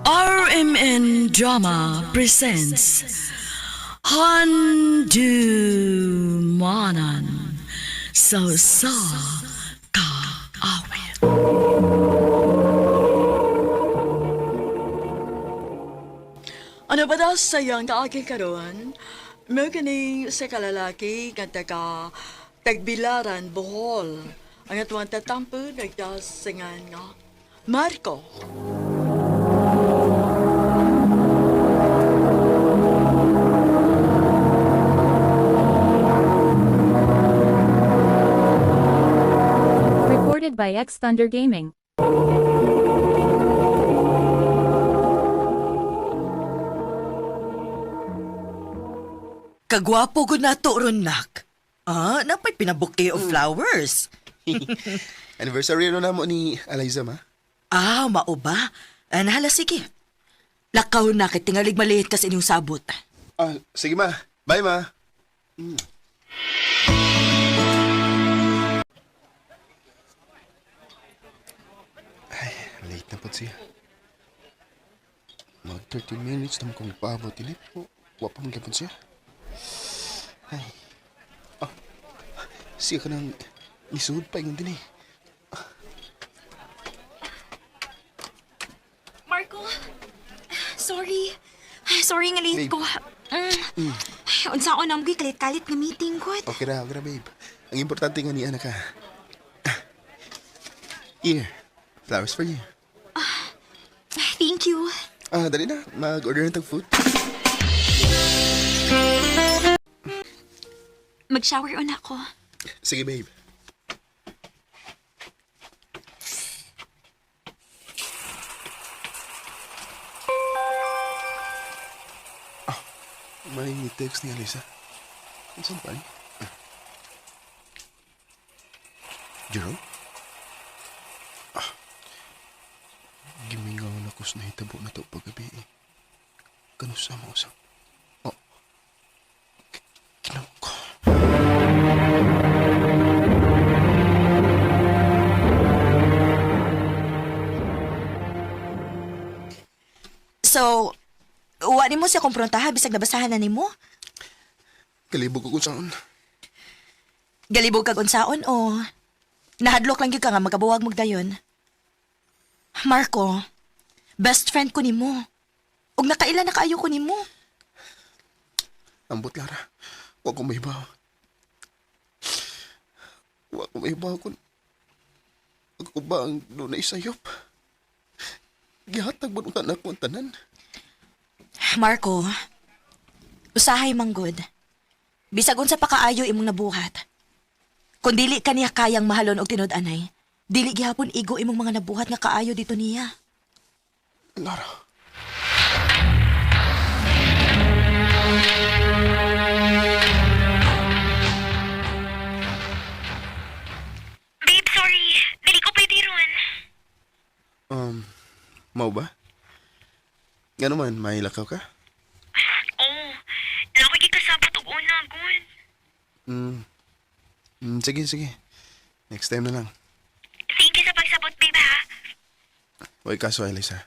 RMN Drama presents Handumanan Sa Kaawit. Ano ba daw sayang kaagi karon? May kini sa kalalaki nga tagbilaran Bohol. Ang atuang tatampo nagdasingan nga Marco. Recorded by X Thunder Gaming. Kagwapo gud nato ron nak. Napay pinabuke of flowers. Anniversary na mo ni Eliza, ma? Mao ba? Nahala sige. Lakaw na kay tingalig maliit kas inyong sabot. Sige, ma. Bye, ma. Ay, late na po siya. Mag 30 minutes na kong paabot. Dilip po. Wapa mong gapon siya. Ay. Siya ka nang nisuod pa yung din eh. Marco, sorry. Sorry nga late Babe. ko. Unsaon am ko'y kalit-kalit nga meeting ko. Okay ra, babe. Ang importante nga ni anak ka. Here, flowers for you. Thank you. Dali na. Mag-order ng tag-food. Mag-shower on ako. Sige, babe. May text ni Alisa. Saan pa niya? Jerome? Gimingaw na ko sa nahitabo na to paggabi eh. Kanusa mo usap? Kinaw ko. So, wa nimo siya kumprontaha bisag nabasahan na nimo? Kalibog ko kung saan. Galibog kag unsaon o nahadlok lang gyud ka nga magabuwag mo dayon? Marco, best friend ko nimo. Ug nakaila na kaayo ko nimo. Ambot, Lara. Huwag ko maibaw. Huwag ko maibaw kung ako ba ang doon na isayop. Gihatag mo nung anak ko ang tanan. Marco, usahay manggod. Bisag unsa pa kaayo imong nabuhat. Kung dili ka niya kayang mahalon og tinud-anay, dili gihapon igo imong mga nabuhat nga kaayo dito niya. Lara. Babe, sorry. Dili ko pwede ron. Mau ba? Nga naman, may lakaw ka? Oo. Nakoy kasabot og una, gun. Sige. Next time na lang. Thank you sa pagsabot, babe, ha? Huwag kaso, Elisa.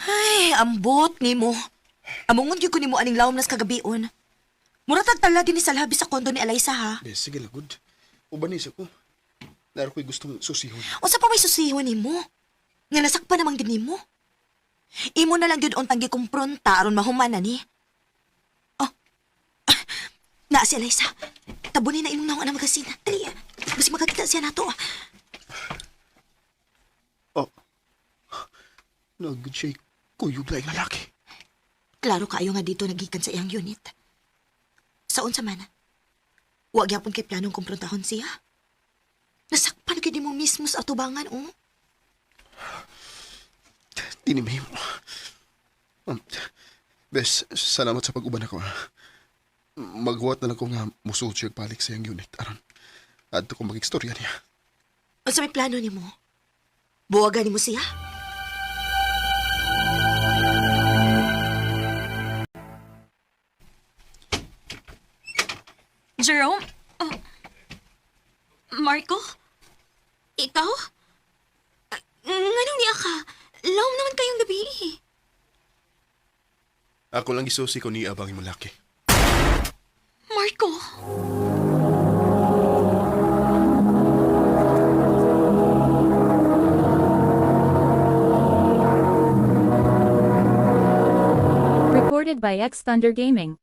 Ay, ambot nimo. Amongon gyud ko nimo aning lawom nas kagabion. Mura tagtala din ni sa labi sa kondo ni Eliza ha. Sige, lagod. Ubanis ako. Naro ko'y gustong susihon. Unsa pa may susihon nimo? Nga nasakpan namang din nimo. Imo na lang gyud untang gikumpronta aron mahuman na ni. Na si Eliza. Tabunin na imong nawa na magasin. Dali. Basi makakita siya nato. Nagod siya'y kuyog lang lalaki. Klaro kaayo nga dito nagikan sa iyang unit. Saon sa man? Wa gyapon kay planong kumprontahon siya. Nasakpan gyud mo mismo sa atubangan, oh. Tinimay mo. Bes, salamat sa pag-uban ako. Maghuwat na lang ko nga musuot siya palik sa iyang unit. Aron, adto ko mag-istorya niya. Unsa may plano nimo? Buwagan nimo siya? Jerome? Marco? Ikaw? Nganong niya ka? Lawom naman kayong gabi eh. Ako lang isusi ko ni abang imong laki. Marco? Recorded by X Thunder Gaming.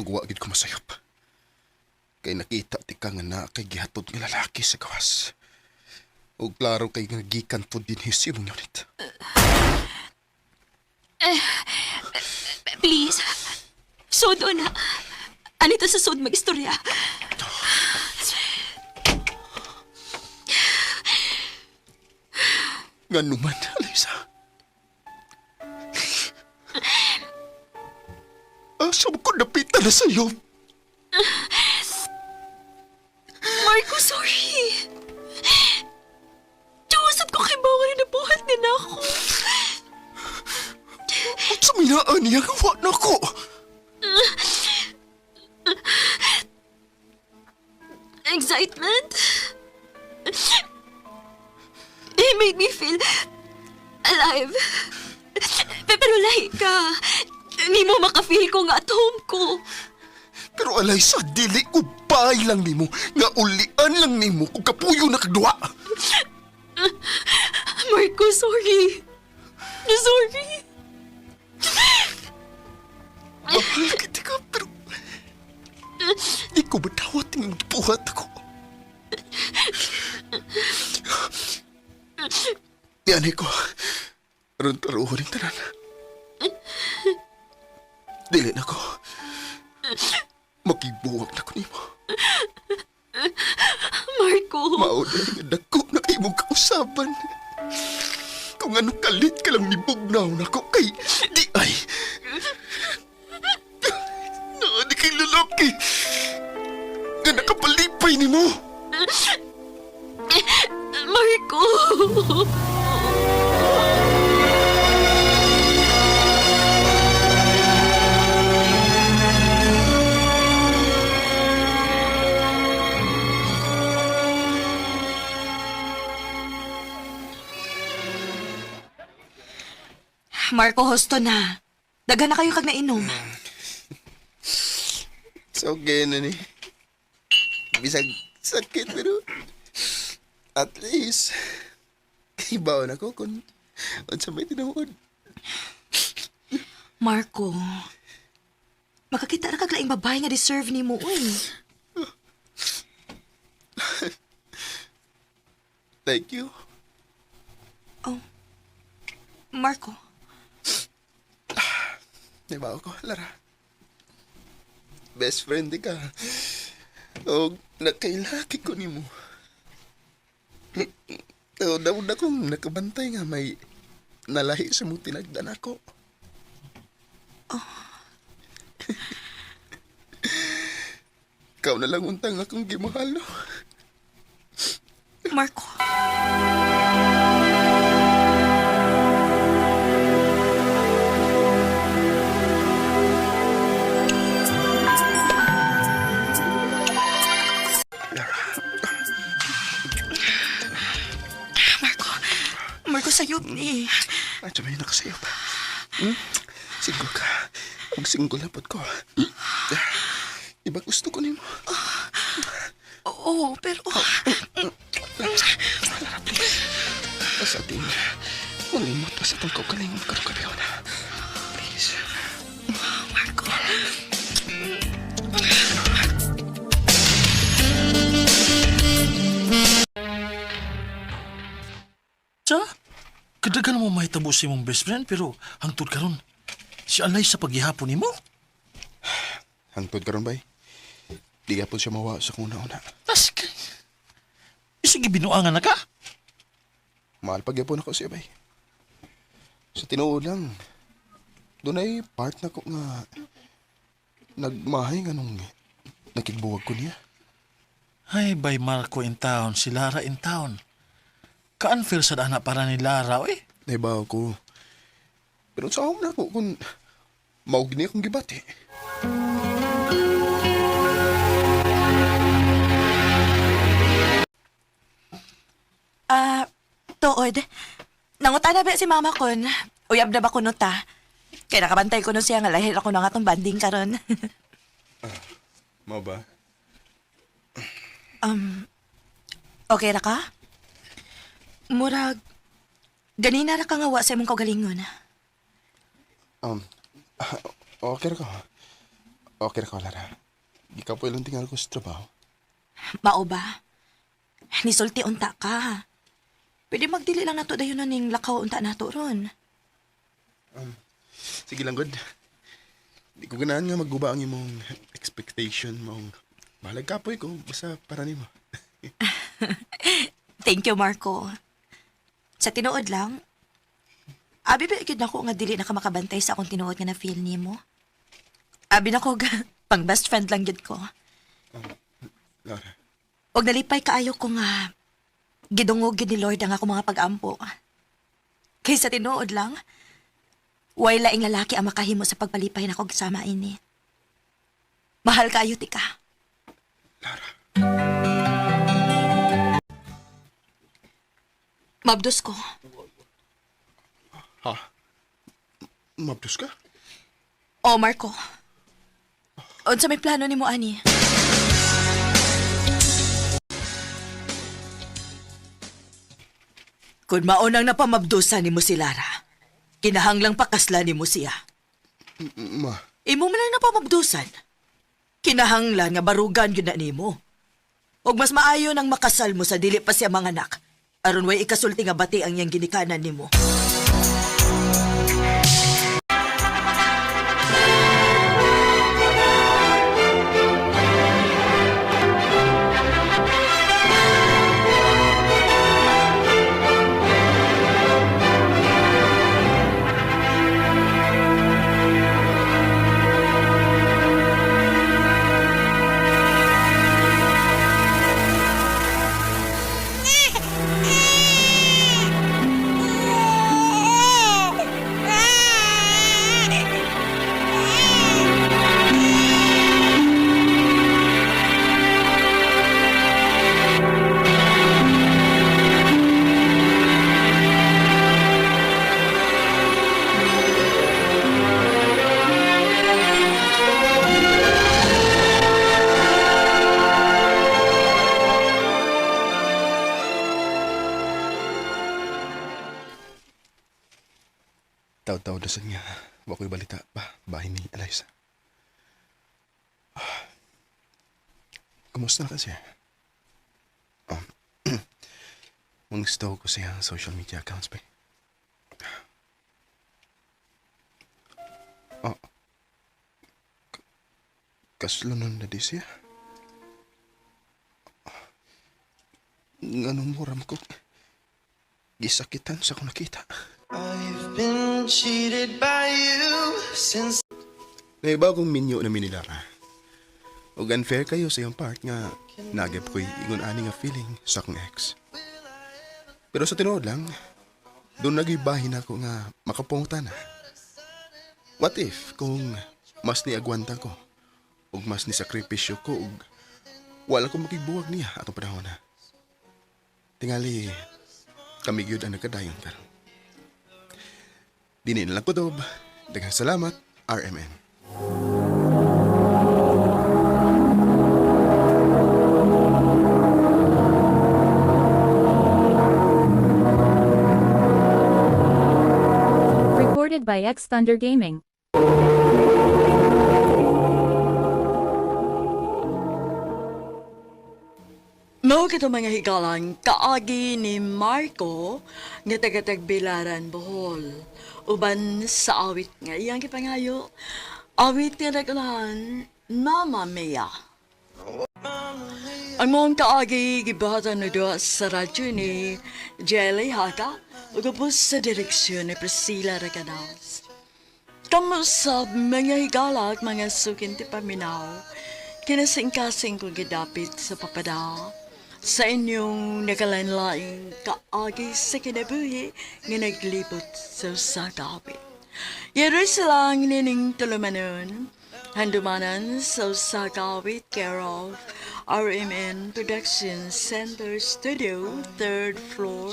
Ug wa gid ko masayop. Kay nakita ti ka nga na kay gihatod nga lalaki sa gawas. Ug klaro kay nga gikan pod din imong unit. Please. Sodo na. Anito sa sod mag-istorya. Nga naman, Alisa. Asa mo ko napita na sa'yo? Marco, sorry. Diusap ko kay Bawal na buhat din ako. At sa minaan niya, gawa na ko. Excitement? He made me feel alive. Pero lahi ka. Hindi mo makafeel ko nga at home ko. Pero Alisa, dili ko bahay lang nimo, nga ulian lang nimo kung kapuyo na kagduwa. Marco, sorry. Sorry. Mahal kita ka, pero di ko matawat yung buhat ako. Yan ko. Aron taruhan yung tanan. Dili na ko. Makibuwag na ko nimo. Marco. Mauna nga dako na kay mong kausaban. Kung ano kalit ka lang nibugnaw na ko kay di ay. Di kay lalaki. Nga nakapalipay ni mo. Marco. Marco, hosto na. Daga na kayo kag nainom. So, na ni. Bisag sakit pero at least ibaw na ko kung sa may tinawad. Marco, makakita na kag laing babae nga deserve ni mo, uy. Thank you. Marco, Ibaw ko, Lara. Best friend di ka. O nakailaki ko ni mo. O daw na kong nakabantay nga may nalahi sa mo tinagdan ako. Ikaw na lang untang akong gimahal, no? Marco. Marco, sayop ni. Ay, sabay nakasayop. Siguro ka. Mag-single na po ko. Iba gusto ko ni mo. Oo, pero... Sa atin, malimot pa sa tangkaw kalingon karukabiyaw na. Please. Marco. Sa? Kadagan mo mahitabo si mong best friend pero hangtod karon. Si Alay sa paghihapon nimo. Hangtod karon bay. Di gapon siya mawa sa kuna-una. Tas kay. Isige binuangan na ka. Mahal pagyapon ako siya bay. Sa tinuod lang. Doon ay part na ko nga nagmahay nga nung nakigbuwag ko niya. Ay, by Marco in town, si Lara in town. Ka-unfair sa dana para ni Lara, eh. Naibaw ko. Pero sa ako na ko kung maugni akong gibati. Tuod. Nanguta na ba si mama kon? Uyab na ba kuno ta? Kaya nakabantay ko nun siya nga lahil ako na nga tong banding karon. Mao ba? Okay ra ka? Murag, ganina ra ka nga wa sa imong kaugalingon. Okay ra ko. Okay ra ko, Lara. Ikaw po ilang tingal ko sa trabaho. Mao ba? Nisulti unta ka. Pwede magdili lang nato dayon ning lakaw unta nato ron. Sige lang, good. Di ko ganahan nga magguba ang imong expectation mong mahalag kapoy ko basta para nimo. Thank you, Marco. Sa tinuod lang, abi ba ikid nako nga dili na ka makabantay sa akong tinuod nga na-feel nimo? Abi na ko pang best friend lang gid ko. Lara, Og nalipay kaayo ko nga gidungog gid ni Lord ang ako mga pag-ampo. Kay sa tinuod lang, way laing lalaki ang makahimo sa pagpalipay na ko kasama ini. Mahal kaayo ti ka. Lara. Mabdos ko. Ha? Mabdos ka? O, Marco. Unsa may plano nimo ani? Kung maunang napamabdusan nimo si Lara, kinahanglang pakaslan nimo siya. Ma, Imo man lang napamabdusan. Kinahanglan nga barugan yun na nimo. Og mas maayo nang makasal mo sa dili pa siya mga anak. Aron way ikasulti nga bati ang iyang ginikanan nimo. taw-taw dasan nga. Wako'y balita pa. Bahay ni Eliza. Kumusta na kasi? Mangstaw ko siya ang social media accounts pa. Oh. Kaslunan na di siya. Ganun mo ram ko. Gisakitan sa kung nakita. I've been cheated by you since Naiba kong minyo na minilara. O unfair kayo sa iyong part nga nagap ko'y ingon ani nga feeling sa akong ex. Pero sa tinuod lang, doon nagibahin ako nga makapunguta na. What if kung mas niagwanta ko o mas ni sakripisyo ko o wala ko makigbuwag niya atong panahon na. Tingali, kami gyud ang nagkadayon karon. Dinin lang ko dob. Daghang salamat, RMN. Recorded by X Thunder Gaming. Mao kito mga higalan, kaagi ni Marco nga taga-Tagbilaran, Bohol. Uban sa awit nga iyang kipangayo. Awit ni regulahan, Mama Mia. Ang mong kaagi gibahatan na doon sa radyo ni Jelly Haka ugapos sa direksyon ni Priscilla Regadas. Kamu sa mga higala at mga sukin ti paminaw, kinasing-kasing kong gidapit sa papada sa inyong nakalanlaing kaagi sa kinabuhi nga naglibot sa usagawit. Yero silang nining tulumanon. Handumanan sa Sagawit care of RMN Production Center Studio, 3rd floor,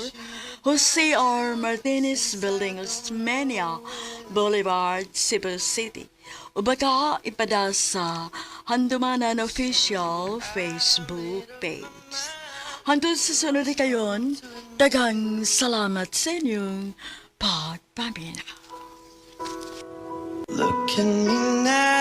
Jose R. Martinez Building, Osmeña Boulevard, Cebu City. O baka ipada sa Handumanan Official Facebook page. Hantun sa sunod kayon, dagang salamat sa inyong pagpamina. Look at me now.